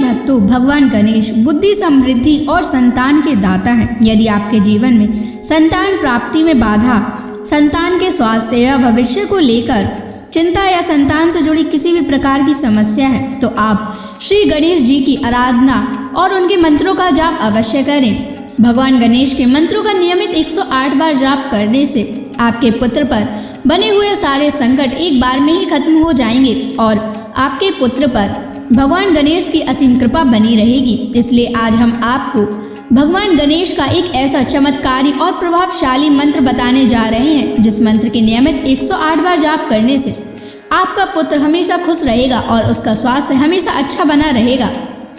भक्तों, भगवान गणेश बुद्धि, समृद्धि और संतान के दाता हैं। यदि आपके जीवन में संतान प्राप्ति में बाधा, संतान के स्वास्थ्य या भविष्य को लेकर चिंता या संतान से जुड़ी किसी भी प्रकार की समस्या है, तो आप श्री गणेश जी की आराधना और उनके मंत्रों का जाप अवश्य करें। भगवान गणेश के मंत्रों का नियमित 108 बार जाप करने से आपके पुत्र पर बने हुए सारे संकट एक बार में ही खत्म हो जाएंगे और आपके पुत्र पर भगवान गणेश की असीम कृपा बनी रहेगी। इसलिए आज हम आपको भगवान गणेश का एक ऐसा चमत्कारी और प्रभावशाली मंत्र बताने जा रहे हैं, जिस मंत्र के नियमित 108 बार जाप करने से आपका पुत्र हमेशा खुश रहेगा और उसका स्वास्थ्य हमेशा अच्छा बना रहेगा।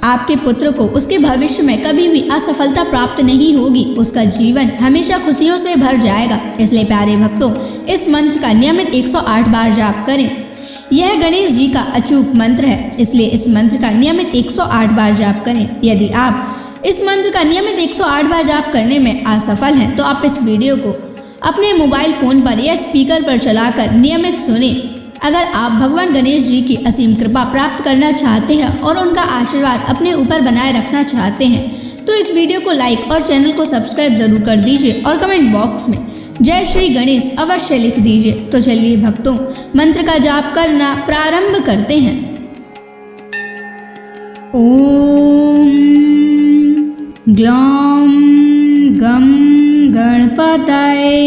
आपके पुत्र को उसके भविष्य में कभी भी असफलता प्राप्त नहीं होगी, उसका जीवन हमेशा खुशियों से भर जाएगा। इसलिए प्यारे भक्तों, इस मंत्र का नियमित 108 बार जाप करें। यह गणेश जी का अचूक मंत्र है, इसलिए इस मंत्र का नियमित 108 बार जाप करें। यदि आप इस मंत्र का नियमित 108 बार जाप करने में असफल हैं, तो आप इस वीडियो को अपने मोबाइल फ़ोन पर या स्पीकर पर चलाकर नियमित सुनें। अगर आप भगवान गणेश जी की असीम कृपा प्राप्त करना चाहते हैं और उनका आशीर्वाद अपने ऊपर बनाए रखना चाहते हैं, तो इस वीडियो को लाइक और चैनल को सब्सक्राइब जरूर कर दीजिए और कमेंट बॉक्स में जय श्री गणेश अवश्य लिख दीजिए। तो चलिए भक्तों, मंत्र का जाप करना प्रारंभ करते हैं। ओम ग्लौम गम गणपतये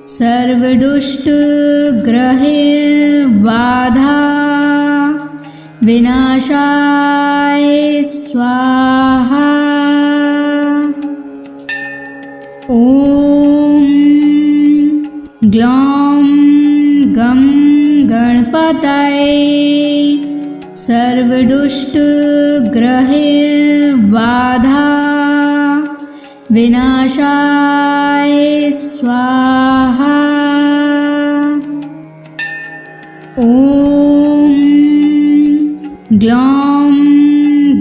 सर्वदुष्ट ग्रहे बाधा विनाशाय स्वाहा। ओम ग्लौम गम गणपतये सर्वदुष्ट ग्रहे बाधा विनाशाय स्वाहा। ओम ग्लौम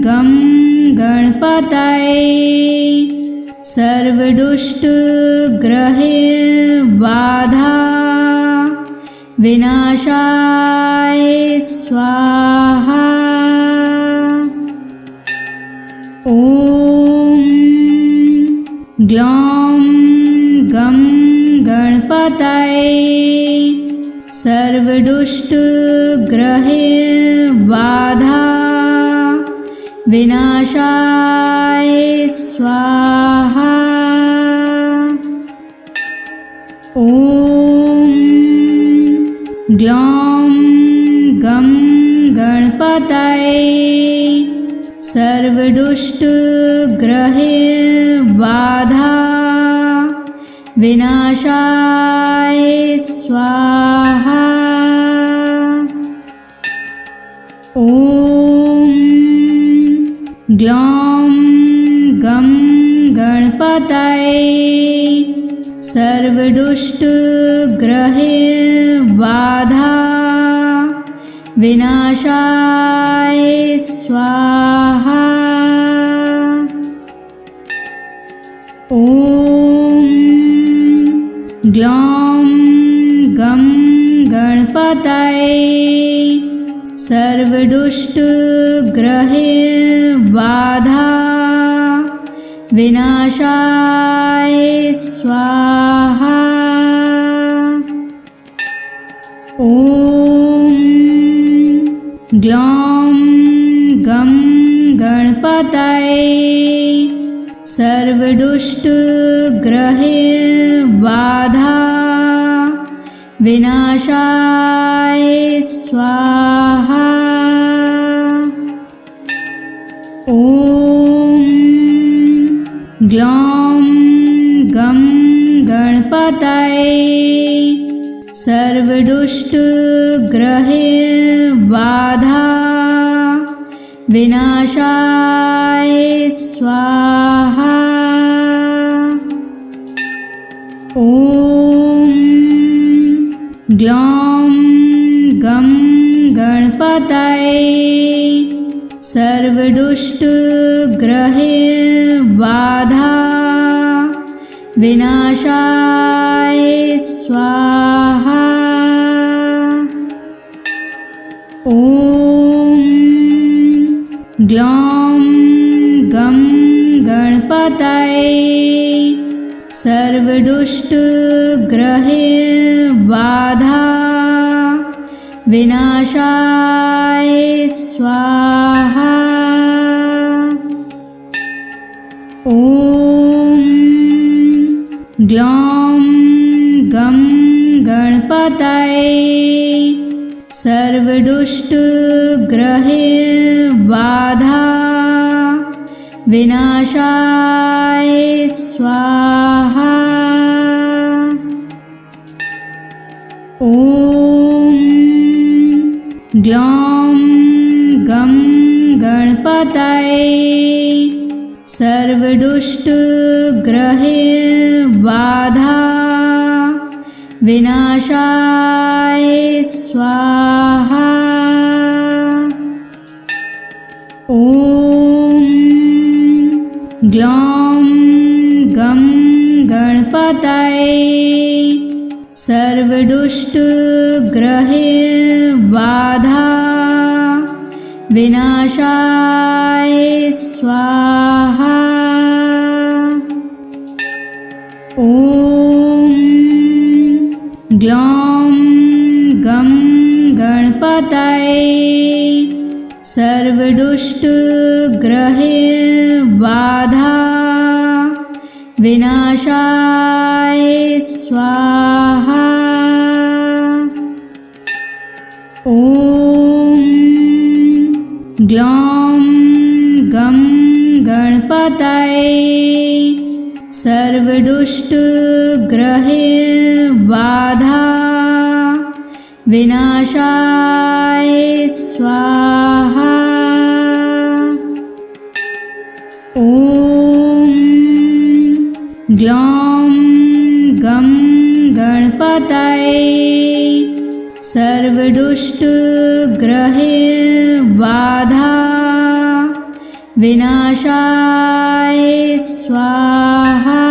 गम गणपतये सर्वदुष्ट ग्रहे बाधा विनाशाय स्वाहा। ओम ग्लौम गम गणपतये सर्वदुष्ट ग्रहे बाधा विनाशाय स्वाहा। ओम ग्लौम गम गणपतये सर्वदुष्ट ग्रहे बाधा विनाशाय स्वाहा। ओम ग्लौम गम गणपतये सर्वदुष्ट ग्रहे बाधा विनाशाय स्वाहा। ओम ग्लौम गम गणपतये सर्वदुष्ट ग्रहे बाधा विनाशाय स्वाहा। ओम ग्लौम गम गणपतये सर्वदुष्ट ग्रहे बाधा विनाशाय स्वाहा। ओम ग्लौम गम गणपतये सर्वदुष्ट ग्रहे बाधा विनाशाय स्वाहा। ओम ग्लौम गम गणपतये सर्वदुष्ट ग्रहे बाधा विनाशाय स्वाहा। ओम ग्लौं गं गणपतये सर्वदुष्टग्रहबाधा विनाशाय स्वाहा। ॐ ग्लौं गं गणपतये सर्वदुष्टग्रहबाधा विनाशाय स्वाहा। ॐ ग्लौं गं गणपतये सर्वदुष्टग्रहबाधा विनाशाय स्वाहा। ॐ ग्लौं गं गणपतये सर्वदुष्टग्रहबाधा विनाशाय स्वाहा। ॐ ग्लौं गं गणपतये सर्वदुष्टग्रहबाधा विनाशाय स्वाहा। ॐ ग्लौं गं गणपतये सर्वदुष्टग्रहबाधा विनाशाय स्वाहा। ॐ ग्लौं गं गणपतये सर्वदुष्टग्रहबाधा विनाशाय स्वाहा।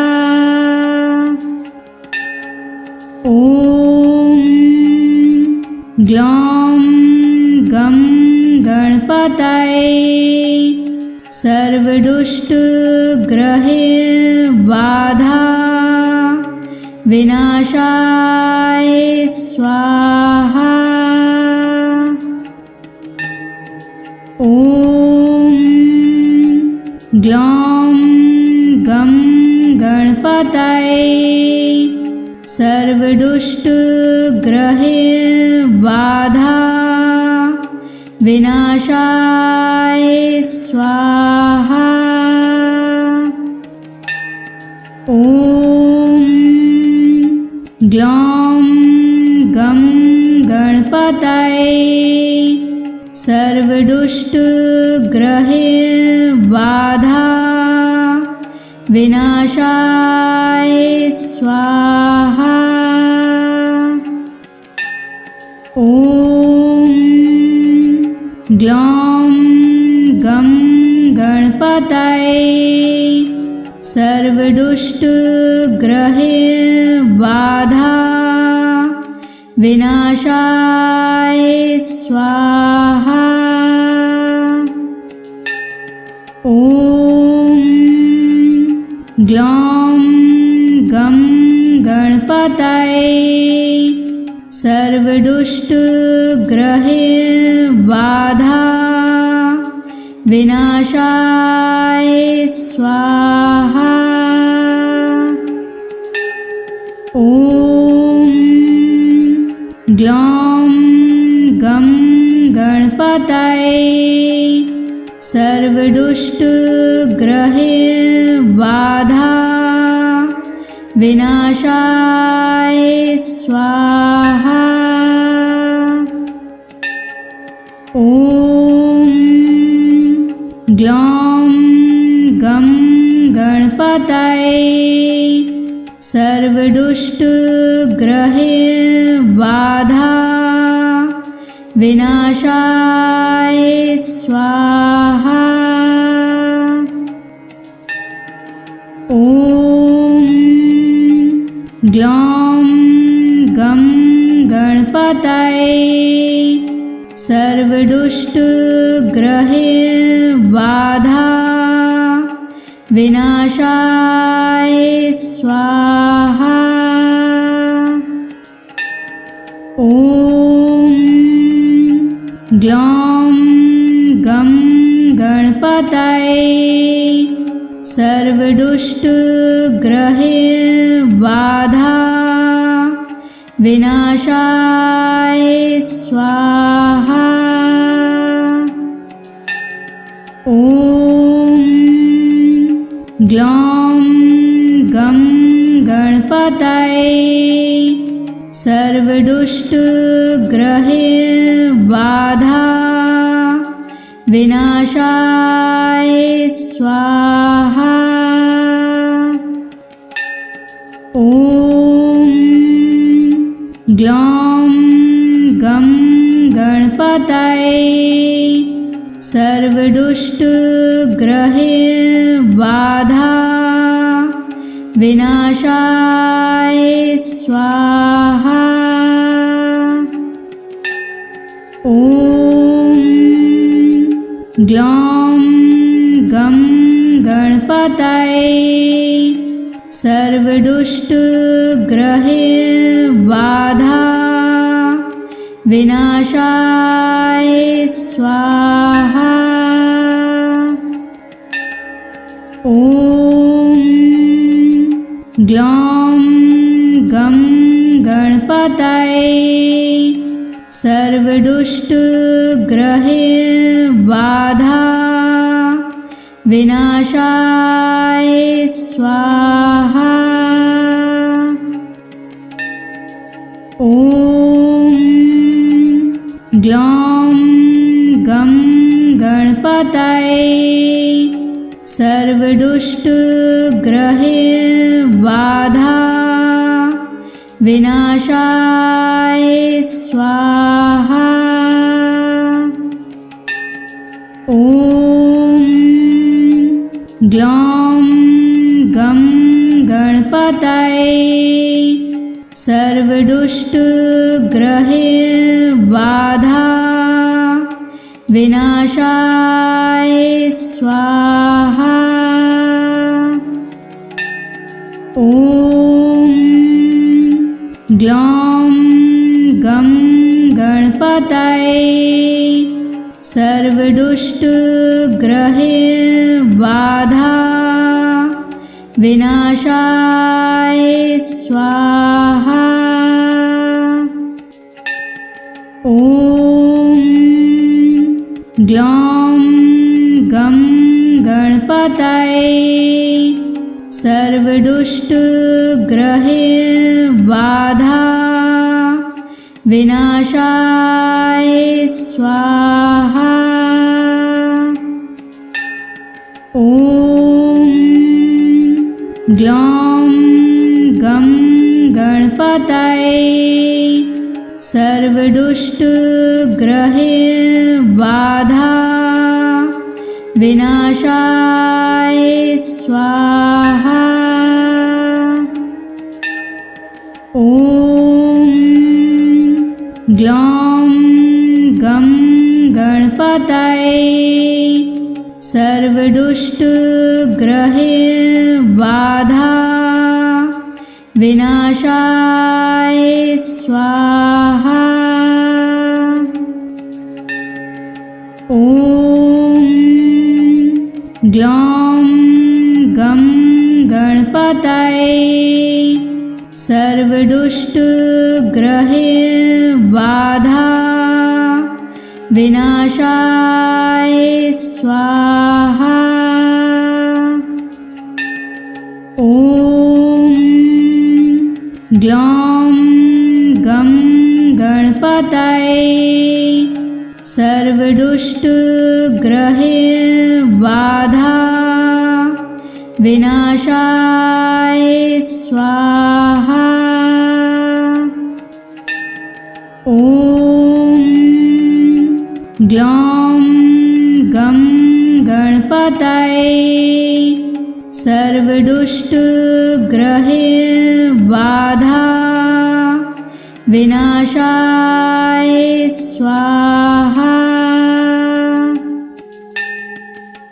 ॐ ग्लौं गं गणपतये सर्वदुष्टग्रहबाधा विनाशाय स्वाहा। ॐ ग्लौं गं गणपतये सर्वदुष्टग्रहबाधा विनाशाय स्वाहा। ॐ ग्लौं गं गणपतये सर्वदुष्टग्रहबाधा विनाशाय स्वाहा। ॐ ग्लौं गं गणपतये सर्वदुष्टग्रहबाधा विनाशाय स्वाहा। ॐ ग्लौं गं गणपतये सर्वदुष्टग्रहबाधा विनाशाय स्वाहा। ॐ ग्लौं गं गणपतये सर्वदुष्टग्रहबाधा विनाशाय स्वाहा। ॐ ग्लौं गं गणपतये सर्वदुष्टग्रहबाधा विनाशाय स्वाहा। ॐ ग्लौं गं गणपतये सर्वदुष्टग्रहैर्बाधा विनाशाय स्वाहा। ॐ ग्लौं गं गणपतये सर्वदुष्टग्रहैर्बाधा विनाशाय स्वाहा। ॐ ग्लौं गं गणपतये सर्वदुष्टग्रहैर्बाधा विनाशाय स्वाहा। ॐ ग्लौं गं गणपतये सर्वदुष्टग्रहैर्बाधा विनाशाय स्वाहा। ॐ ग्लौं गं गणपतये सर्वदुष्टग्रहैर्बाधा विनाशाय स्वाहा। ॐ ग्लौं गं गणपतये सर्वदुष्टग्रहैर्बाधा विनाशाय स्वाहा। ॐ ग्लौं गं गणपतये सर्वदुष्टग्रहैर्बाधा विनाशाय स्वाहा। ॐ ग्लौं गं गणपतये सर्वदुष्टग्रहैर्बाधा विनाशाय स्वाहा। ॐ ग्लौं गं गणपतये सर्वदुष्टग्रहैर्बाधा विनाशाय स्वाहा। ॐ ग्लौं गं गणपतये सर्वदुष्टग्रहैर्बाधा विनाशाय स्वाहा। ॐ ग्लौं गं गणपतये सर्वदुष्टग्रहैर्बाधा विनाशाय स्वाहा। ॐ ग्लौं गं गणपतये सर्वदुष्टग्रहैर्बाधा विनाशाय स्वाहा। ॐ ग्लौं गं गणपतये सर्वदुष्टग्रहैर्बाधा विनाशाय स्वाहा। ॐ ग्लौं गं गणपतये सर्वदुष्टग्रहैर्बाधा विनाशाय स्वाहा। ॐ ग्लौं गं गणपतये सर्वदुष्टग्रहैर्बाधा विनाशाय स्वाहा।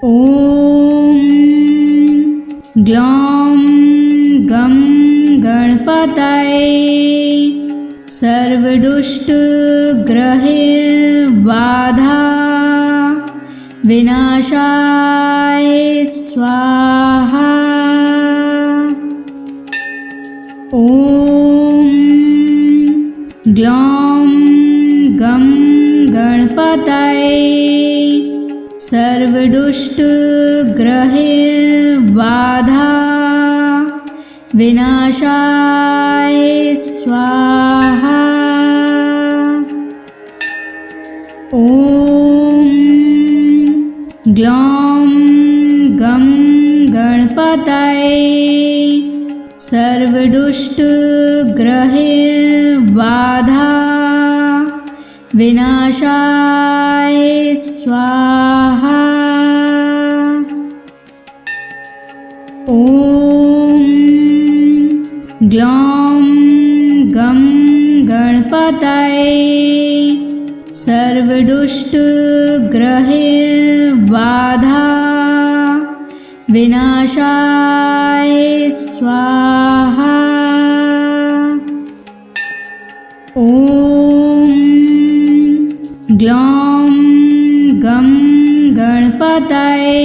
ॐ ग्लौं गं गणपतये सर्वदुष्टग्रहबाधा विनाशाय स्वाहा। ॐ ग्लौं गं गणपतये सर्वदुष्टग्रहबाधा विनाशाय स्वाहा। ॐ ग्लौं गं गणपतये सर्वदुष्टग्रहबाधा विनाशाय स्वाहा। ॐ ग्लौं गं गणपतये सर्वदुष्टग्रहबाधा विनाशाय स्वाहा। ॐ ग्लौं गं गणपतये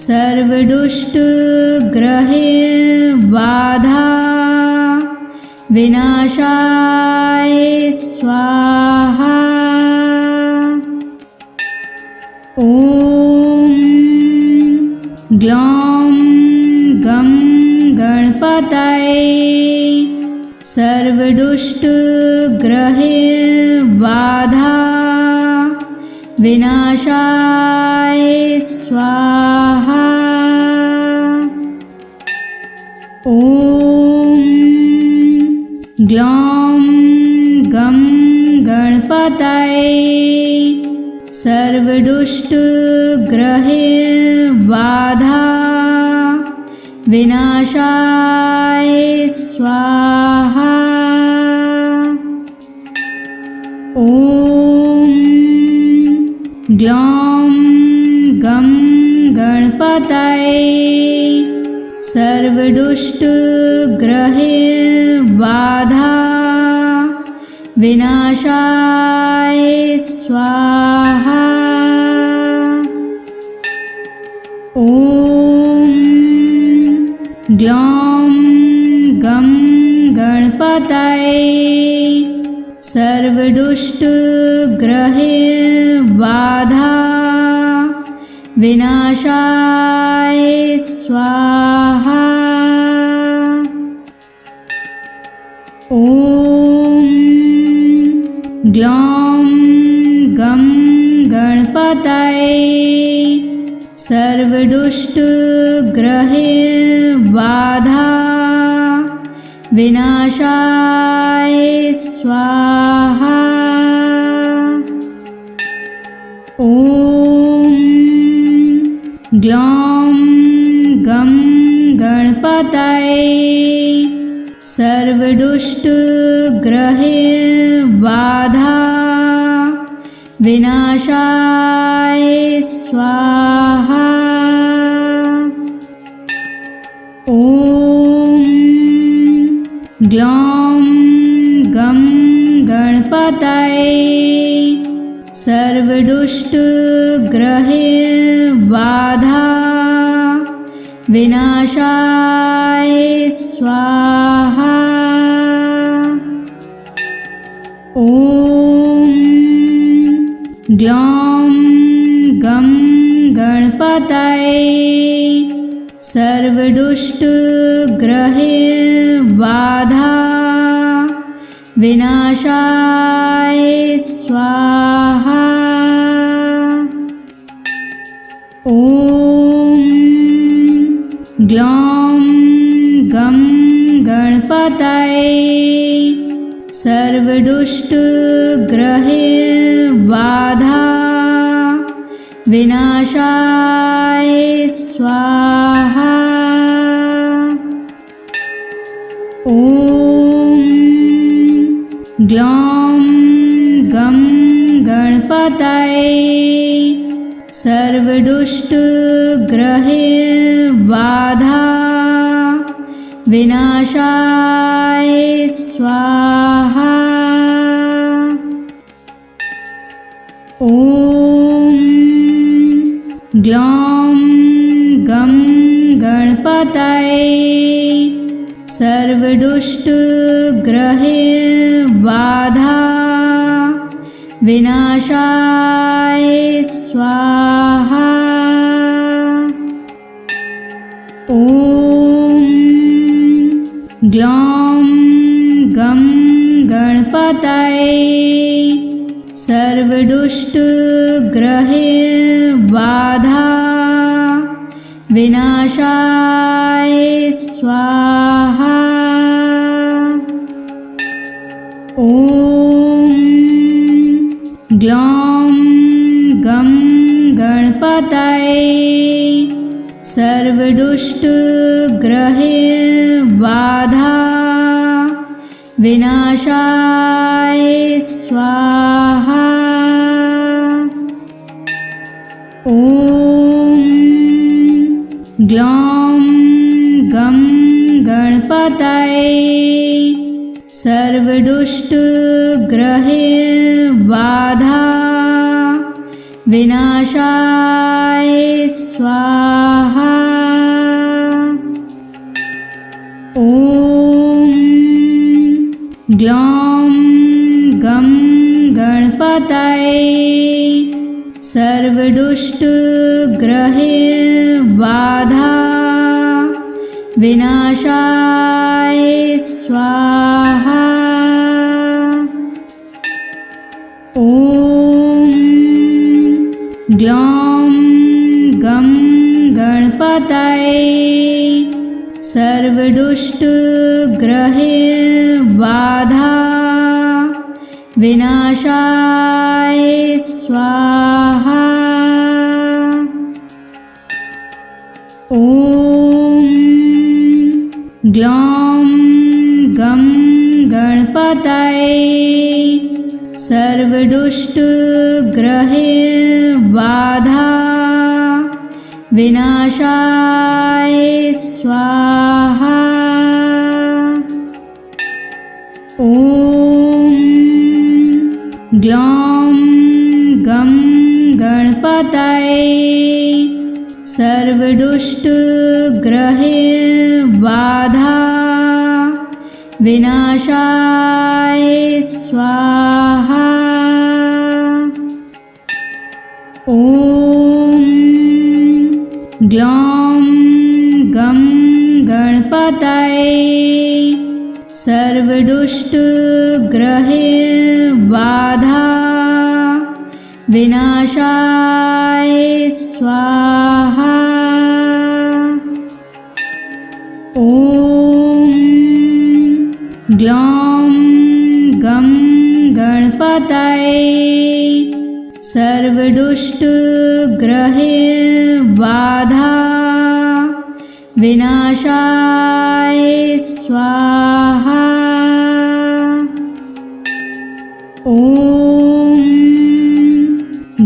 सर्वदुष्टग्रहबाधा विनाशाय स्वाहा। ॐ ग्लौं गं गणपतये सर्वदुष्टग्रहबाधा विनाशाय स्वाहा। ॐ ग्लौं गं गणपतये सर्वदुष्टग्रहबाधा विनाशाय स्वाहा। ॐ ग्लौं गं गणपतये सर्वदुष्टग्रहबाधा विनाशाय स्वाहा। ॐ ग्लौं गं गणपतये सर्वदुष्टग्रहबाधा विनाशाय स्वाहा। ॐ ग्लौं गं गणपतये सर्वदुष्टग्रहबाधा विनाशाय स्वाहा। ॐ ग्लौं गं गणपतये सर्वदुष्टग्रहबाधा विनाशाय स्वाहा। ॐ ग्लौं गं गणपतये सर्वदुष्टग्रहबाधा विनाशाय स्वाहा। ॐ ग्लौं गं गणपतये सर्वदुष्टग्रहबाधा विनाशाय स्वाहा। ॐ ग्लौं गं गणपतये सर्वदुष्टग्रहबाधा विनाशाय स्वाहा। ॐ ग्लौं गं गणपतये सर्वदुष्टग्रहबाधा विनाशाय स्वाहा। ॐ ग्लौं गं गणपतये सर्वदुष्टग्रहबाधा विनाशाय स्वाहा। ॐ ग्लौं गं गणपतये सर्वदुष्टग्रहबाधा विनाशाय स्वाहा। ॐ ग्लौं गं गणपतये सर्वदुष्टग्रहबाधा विनाशाय स्वाहा। ॐ ग्लौं गं गणपतये सर्वदुष्टग्रहबाधा विनाशाय स्वाहा। ॐ ग्लौं गं गणपतये सर्वदुष्टग्रहबाधा विनाशाय स्वाहा। ॐ ग्लौं गं गणपतये सर्वदुष्टग्रहबाधा विनाशाय स्वाहा। ॐ ग्लौं गं गणपतये सर्वदुष्टग्रहबाधा विनाशाय स्वाहा। ॐ ग्लौं गं गणपतये सर्वदुष्टग्रहबाधा विनाशाय स्वाहा। ॐ ग्लौं गं गणपतये सर्वदुष्टग्रहबाधा विनाशाय स्वाहा। ॐ ग्लौं गं गणपतये सर्वदुष्टग्रहबाधा विनाशाय स्वाहा। ॐ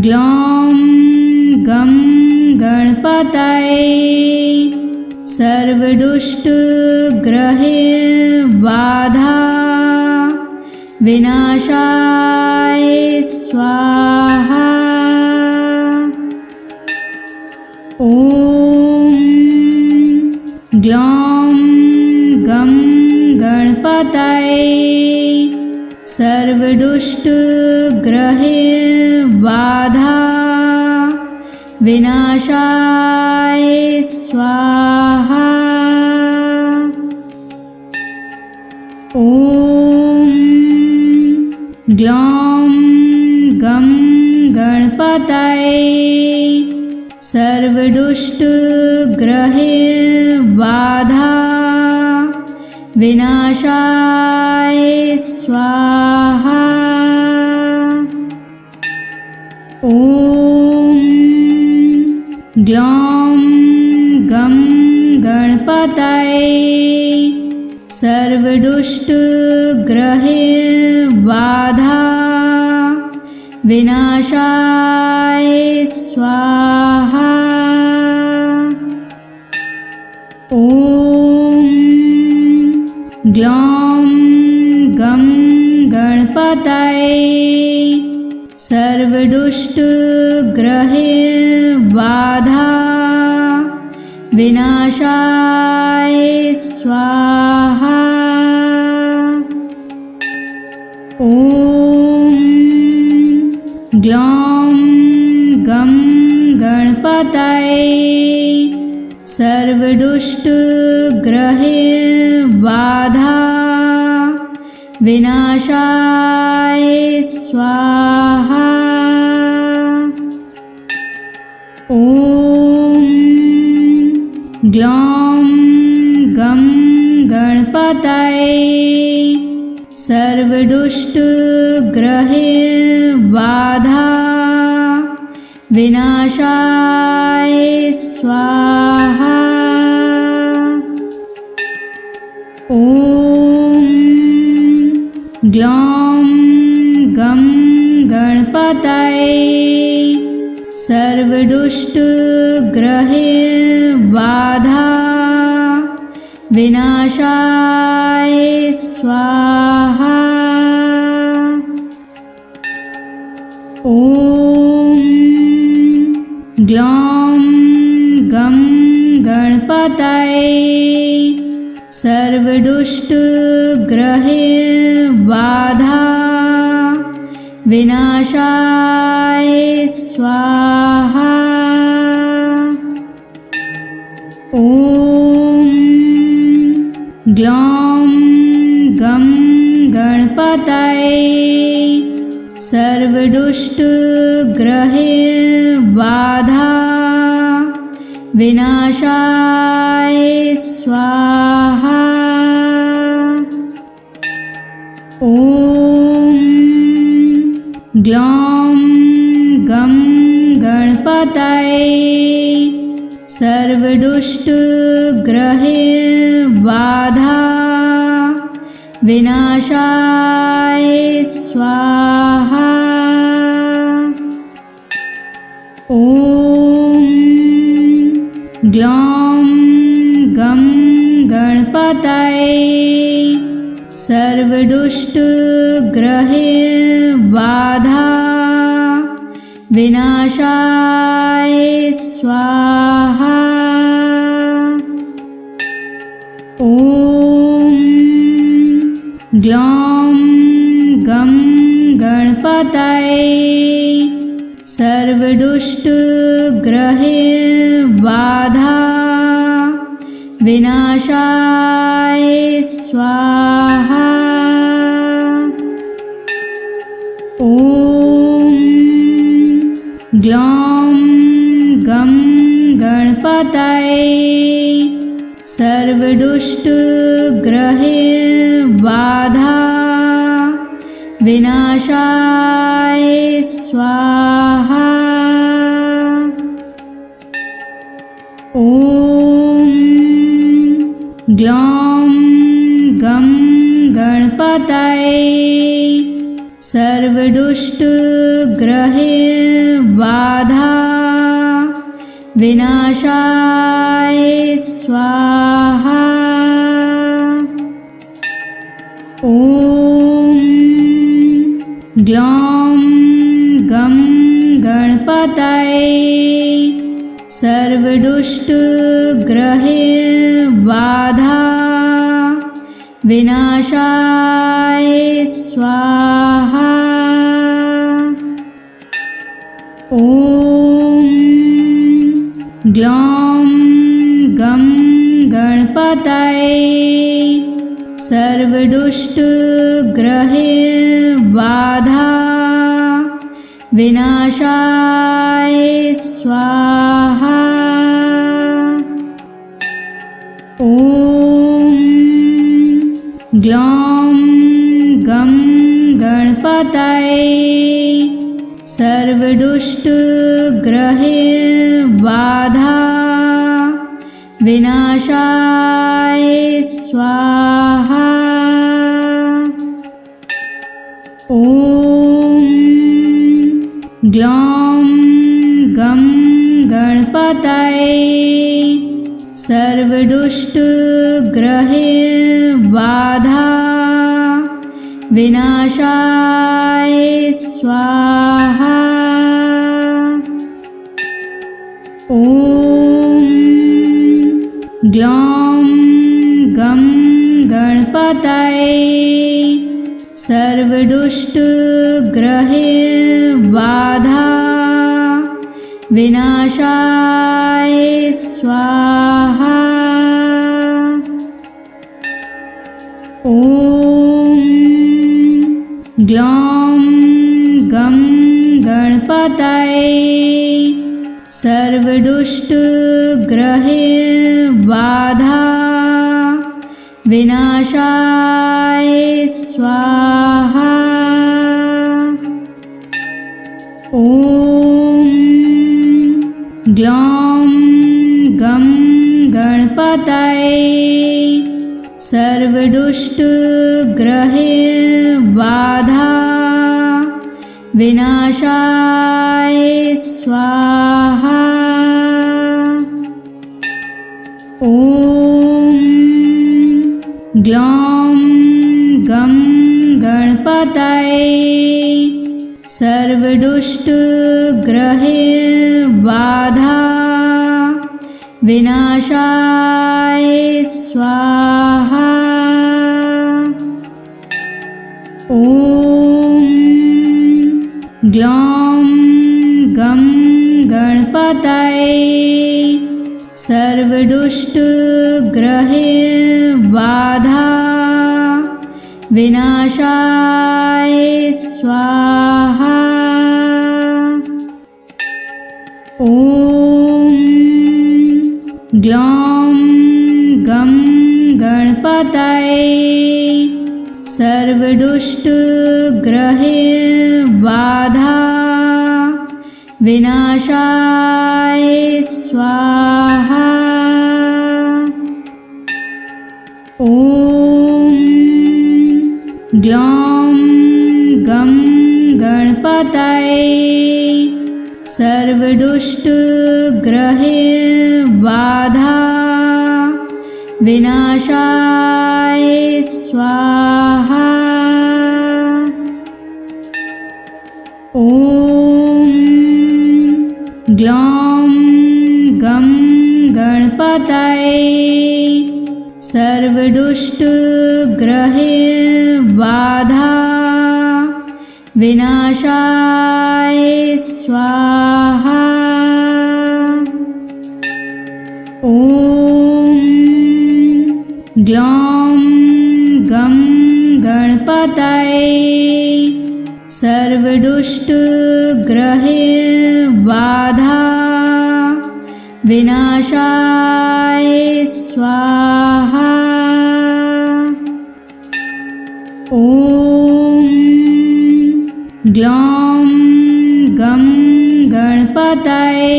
ग्लौं गं गणपतये सर्वदुष्टग्रहबाधा विनाशाय स्वाहा। ॐ ग्लौं गं गणपतये सर्वदुष्टग्रहबाधा विनाशाय स्वाहा। ॐ ग्लौं गं गणपतये सर्वदुष्टग्रहबाधा विनाशाय स्वाहा। ॐ ग्लौं गं गणपतये सर्व सर्वदुष्टग्रहैर्बाधा विनाशाय स्वाहा। ॐ ग्लौं गं गणपतये सर्वदुष्टग्रहैर्बाधा विनाशाय स्वाहा। ॐ ग्लौं गं गणपतये सर्वदुष्टग्रहैर्बाधा विनाशाय स्वाहा। ॐ ग्लौं गं गणपतये सर्वदुष्टग्रहैर्बाधा विनाशाय स्वाहा। ॐ ग्लौं गं गणपतये सर्वदुष्टग्रहैर्बाधा विनाशाय स्वाहा। ॐ ग्लौं गं गणपतये सर्वदुष्टग्रहैर्बाधा विनाशाय स्वाहा। ॐ ग्लौं गं गणपतये सर्वदुष्टग्रहैर्बाधा विनाशाय स्वाहा। ॐ ग्लौं गं गणपतये सर्वदुष्टग्रहैर्बाधा विनाशाय स्वाहा। ॐ ग्लौं गं गणपतये सर्वदुष्टग्रहैर्बाधा विनाशाय स्वाहा। ॐ ग्लौं गं गणपतये सर्वदुष्टग्रहैर्बाधा विनाशाय स्वाहा। ॐ ग्लौं गं गणपतये सर्वदुष्टग्रहैर्बाधा विनाशाय स्वाहा। ॐ ग्लौं गं गणपतये सर्वदुष्टग्रहैर्बाधा विनाशाय स्वाहा। ॐ ग्लौं गं गणपतये सर्वदुष्टग्रहैर्बाधा विनाशाय स्वाहा। ॐ ग्लौं गं गणपतये सर्वदुष्टग्रहैर्बाधा विनाशाय स्वाहा। ॐ ग्लौं गं गणपतये सर्वदुष्टग्रहैर्बाधा विनाशाय स्वाहा। ग्लौं गं गणपतये सर्वदुष्टग्रहबाधा विनाशाय स्वाहा। ॐ ग्लौं गं गणपतये सर्वदुष्टग्रहबाधा विनाशाय स्वाहा। ॐ ग्लौं गं गणपतये सर्वदुष्टग्रहबाधा विनाशाय स्वाहा। ॐ ग्लौं गं गणपतये सर्वदुष्टग्रहबाधा विनाशाय स्वाहा। ॐ ग्लौं गं गणपतये सर्वदुष्टग्रहबाधा विनाशाय स्वाहा। ॐ ग्लौं गं गणपतये सर्वदुष्टग्रहबाधा विनाशाय स्वाहा। ॐ ग्लौं गं गणपतये सर्वदुष्टग्रहबाधा विनाशाय स्वाहा। ॐ ग्लौं गं गणपतये सर्वदुष्टग्रहबाधा विनाशाय स्वाहा। ॐ ग्लौं गं गणपतये सर्वदुष्टग्रहबाधा विनाशाय स्वाहा। ॐ ग्लौं गं गणपतये सर्वदुष्टग्रहबाधा विनाशाय स्वाहा। ॐ ग्लौं गं गणपतये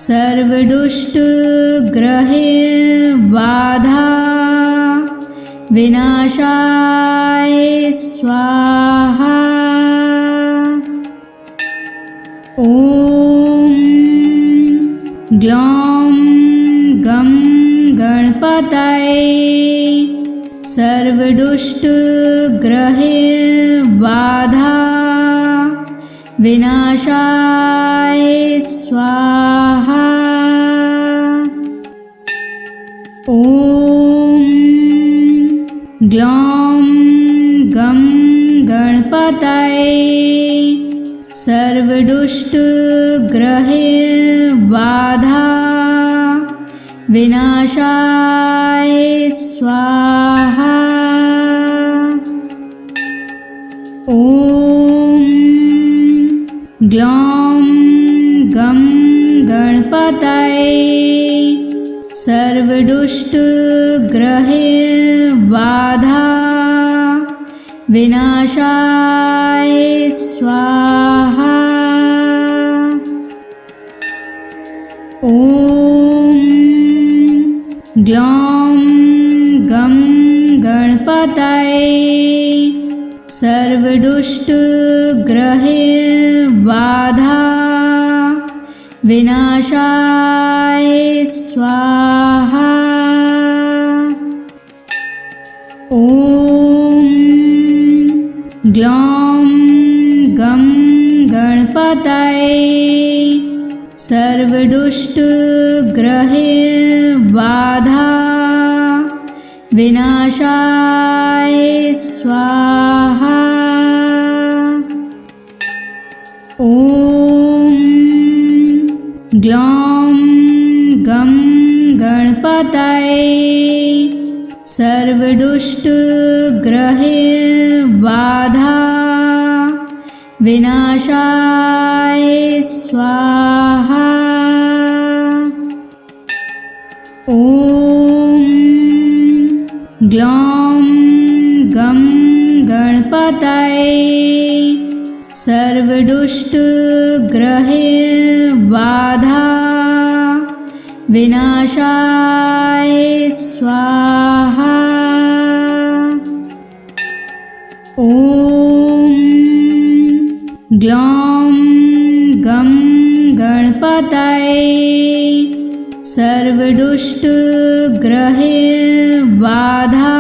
सर्वदुष्टग्रहबाधा विनाशाय स्वाहा। ॐ ग्लौं गं गणपतये सर्वदुष्टग्रहबाधा विनाशाय स्वाहा। ॐ ग्लौं गं गणपतये सर्वदुष्टग्रहबाधा विनाशाय स्वाहा। ॐ ग्लौं गं गणपतये सर्वदुष्टग्रहबाधा विनाशाय स्वाहा। ॐ ग्लौं गं गणपतये सर्वदुष्टग्रहैर्बाधा विनाशाय स्वाहा। ॐ ग्लौं गं गणपतये सर्वदुष्टग्रहैर्बाधा विनाशाय स्वाहा। ॐ ग्लौं गं गणपतये सर्वदुष्टग्रहैर्बाधा विनाशाय स्वाहा। ॐ ग्लौं गं गणपतये सर्वदुष्टग्रहैर्बाधा विनाशाय स्वाहा। ॐ ग्लौं गं गणपतये सर्वदुष्टग्रहैर्बाधा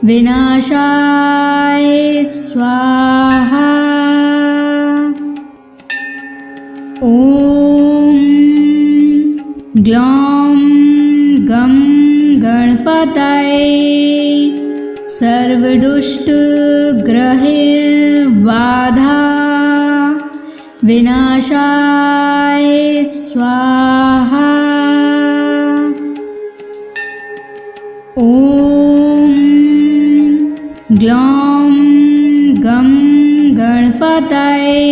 विनाशाय स्वाहा। ॐ ग्लौं गं गणपतये सर्वदुष्टग्रहैर्बाधा विनाशाय स्वाहा। ॐ ग्लौं गं गणपतये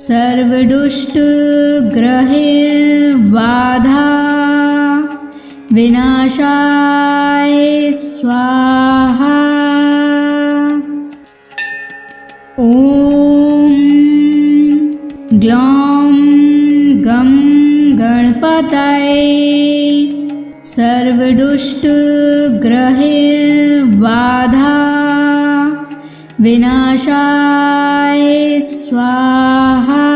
सर्वदुष्टग्रहैर्बाधा विनाशाय स्वाहा। ॐ ग्लौं गं गणपतये सर्वदुष्टग्रहैर्बाधा विनाशाय स्वाहा।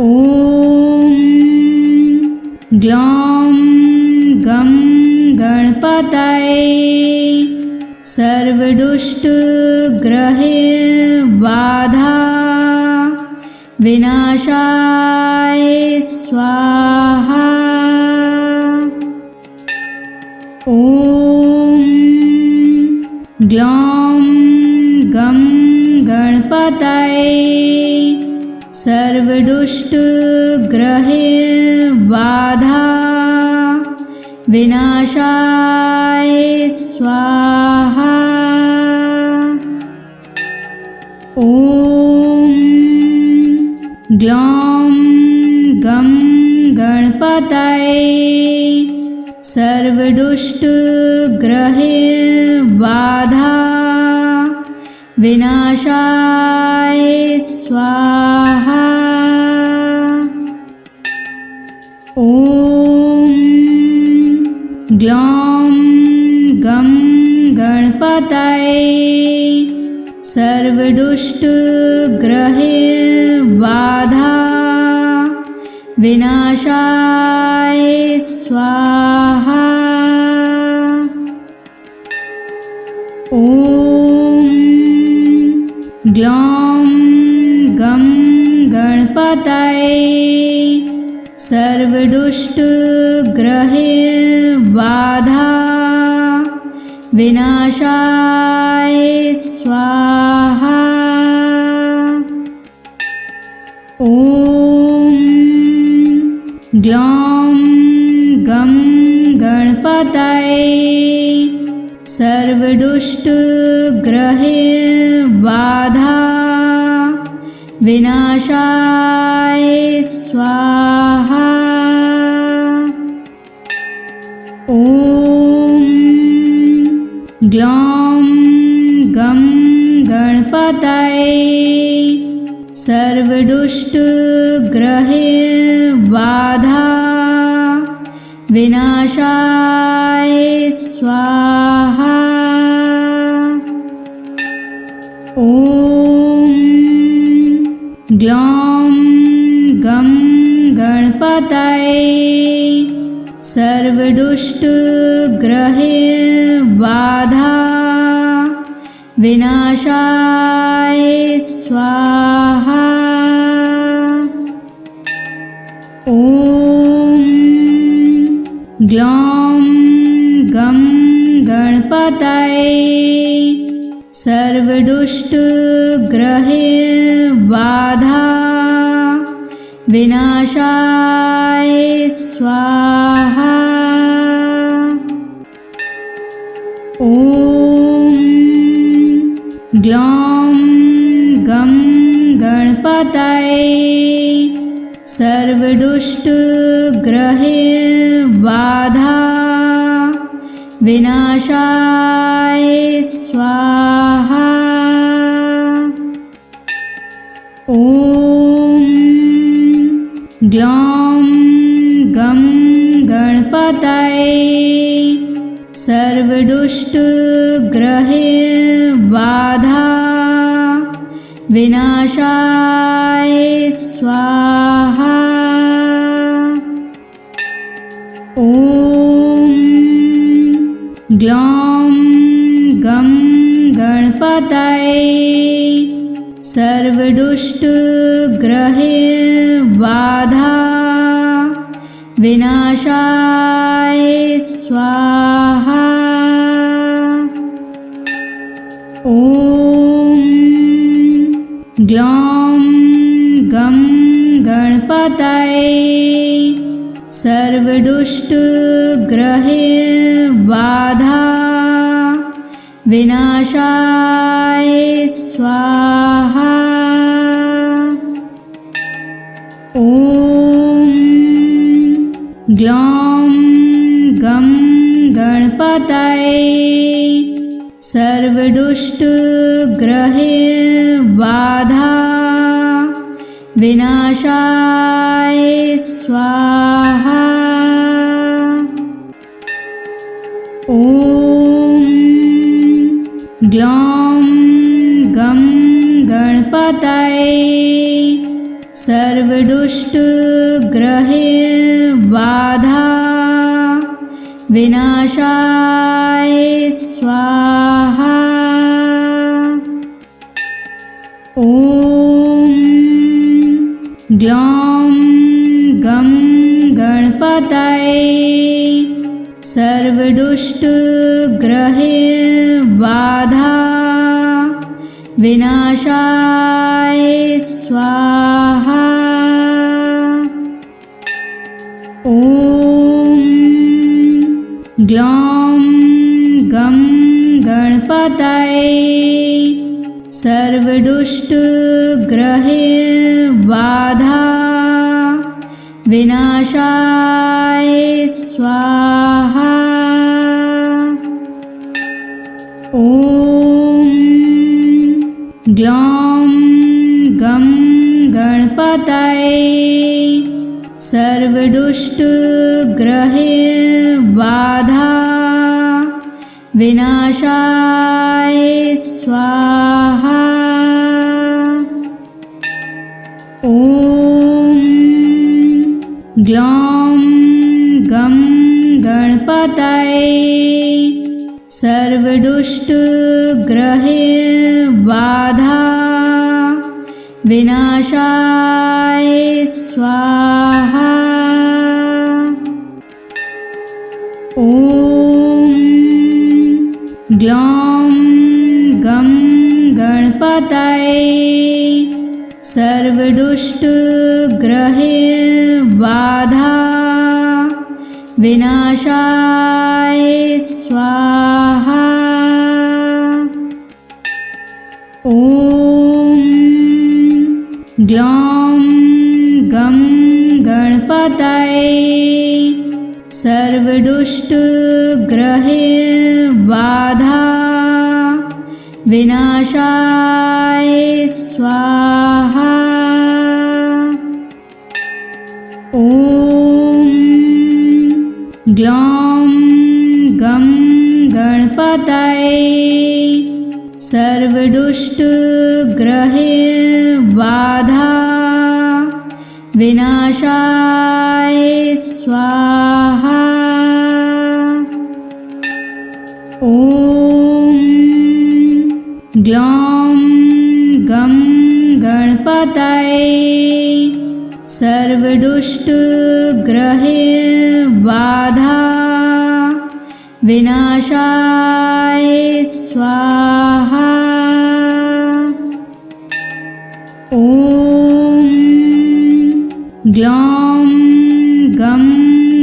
ॐ ग्लौं गं गणपतये सर्वदुष्टग्रहैर्बाधा विनाशाय स्वाहा। ॐ ग्लौं गं गणपतये सर्वदुष्टग्रहैर्बाधा विनाशाय स्वाहा। ॐ ग्लौं गं गणपतये सर्वदुष्टग्रहैर्बाधा विनाशाय स्वाहा। ॐ ग्लौं गं गणपतये सर्वदुष्टग्रहैर्बाधा विनाशाय स्वाहा। ॐ ग्लौं गं गणपतये सर्वदुष्टग्रहैर्बाधा विनाशाय स्वाहा। ॐ ग्लौं गं गणपतये सर्वदुष्टग्रहैर्बाधा विनाशाय स्वाहा। ॐ ग्लौं गं गणपतये सर्वदुष्टग्रहैर्बाधा विनाशाय स्वाहा। ग्लौं गं गणपतये सर्वदुष्टग्रहबाधा विनाशाय स्वाहा। ॐ ग्लौं गं गणपतये सर्वदुष्टग्रहबाधा विनाशाय स्वाहा। ॐ ग्लौं गं गणपतये सर्वदुष्टग्रहबाधा विनाशाय स्वाहा। ॐ ग्लौं गं गणपतये सर्वदुष्टग्रहबाधा विनाशाय स्वाहा। ॐ ग्लौं गं गणपतये सर्वदुष्टग्रहबाधा विनाशाय स्वाहा। ॐ ग्लौं गं गणपतये सर्वदुष्टग्रहबाधा विनाशाय स्वाहा। ॐ ग्लौं गं गणपतये सर्वदुष्टग्रहबाधा विनाशाय स्वाहा। ॐ ग्लौं गं गणपतये सर्वदुष्टग्रहबाधा विनाशाय स्वाहा। ॐ ग्लौं गं गणपतये सर्वदुष्टग्रहबाधा विनाशाय स्वाहा। ॐ ग्लौं गं गणपतये सर्वदुष्टग्रहबाधा विनाशाय स्वाहा। ॐ ग्लौं गं गणपतये सर्वदुष्टग्रहबाधा विनाशाय स्वाहा। ॐ ग्लौं गं गणपतये सर्वदुष्टग्रहबाधा विनाशाय स्वाहा। ॐ ग्लौं गं गणपतये सर्वदुष्टग्रहबाधा विनाशाय स्वाहा। ॐ ग्लौं गं गणपतये सर्वदुष्टग्रहबाधा विनाशाय स्वाहा। ॐ ग्लौं गं गणपतये सर्वदुष्टग्रहबाधा विनाशाय स्वाहा। ॐ ग्लौं गं गणपतये सर्वदुष्टग्रहैर्बाधा विनाशाय स्वाहा। ॐ ग्लौं गं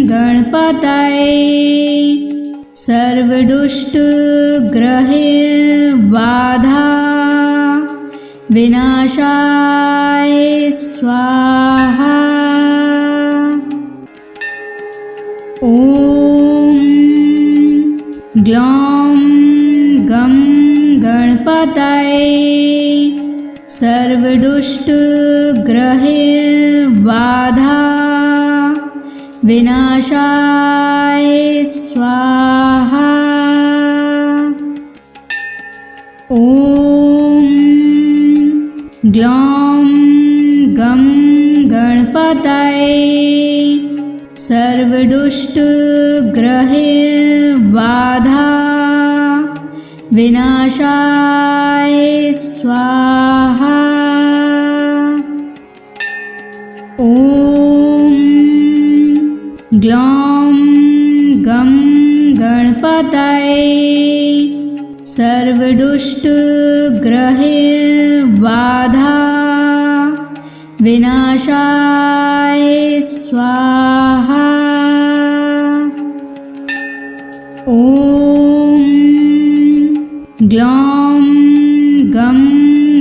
गणपतये सर्वदुष्टग्रहैर्बाधा विनाशाय स्वाहा। ॐ ग्लौं गं गणपतये सर्वदुष्टग्रहैर्बाधा विनाशाय स्वाहा। ॐ ग्लौं गं गणपतये सर्वदुष्टग्रहैर्बाधा विनाशाय स्वाहा। ॐ ग्लौं गं गणपतये सर्वदुष्टग्रहैर्बाधा विनाशाय स्वाहा। ॐ ग्लौं गं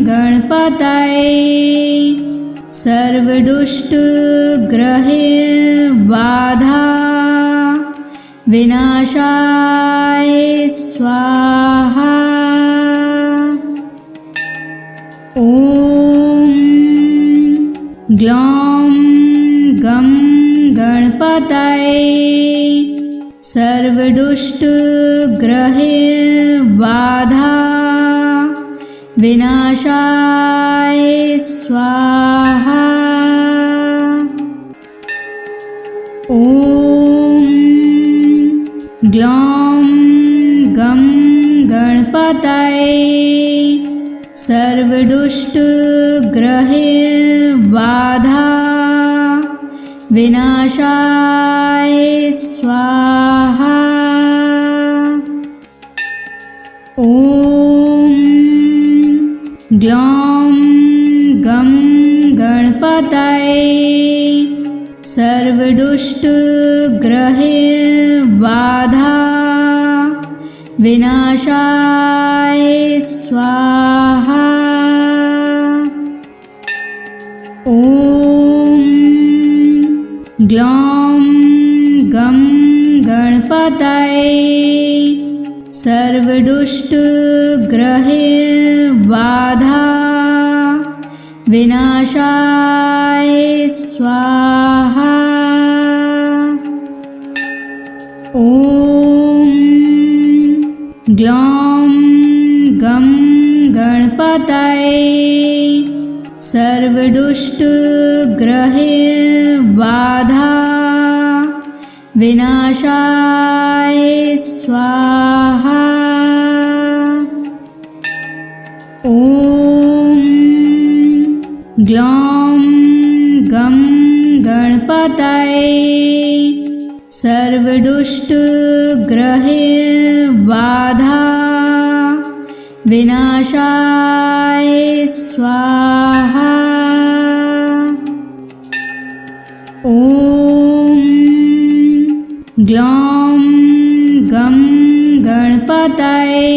गणपतये सर्वदुष्टग्रहैर्बाधा विनाशाय स्वाहा। ॐ ग्लौं गं गणपतये सर्वदुष्टग्रहैर्बाधा विनाशाय स्वाहा। ॐ ग्लौं गं गणपतये सर्वदुष्टग्रहैर्बाधा विनाशाय स्वाहा। ॐ ग्लौं गं गणपतये सर्वदुष्टग्रहैर्बाधा विनाशाय स्वाहा। ॐ ग्लौं गं गणपतये सर्वदुष्टग्रहैर्बाधा विनाशाय स्वाहा। ॐ ग्लौं गं गणपतये सर्वदुष्टग्रहैर्बाधा विनाशाय स्वाहा। ॐ ग्लौं गं गणपतये सर्वदुष्टग्रहैर्बाधा विनाशाय स्वाहा। ॐ ग्लौं गं गणपतये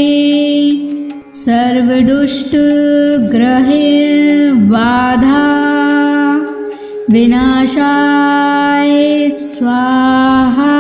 सर्वदुष्टग्रहैर्बाधा विनाशाय स्वाहा।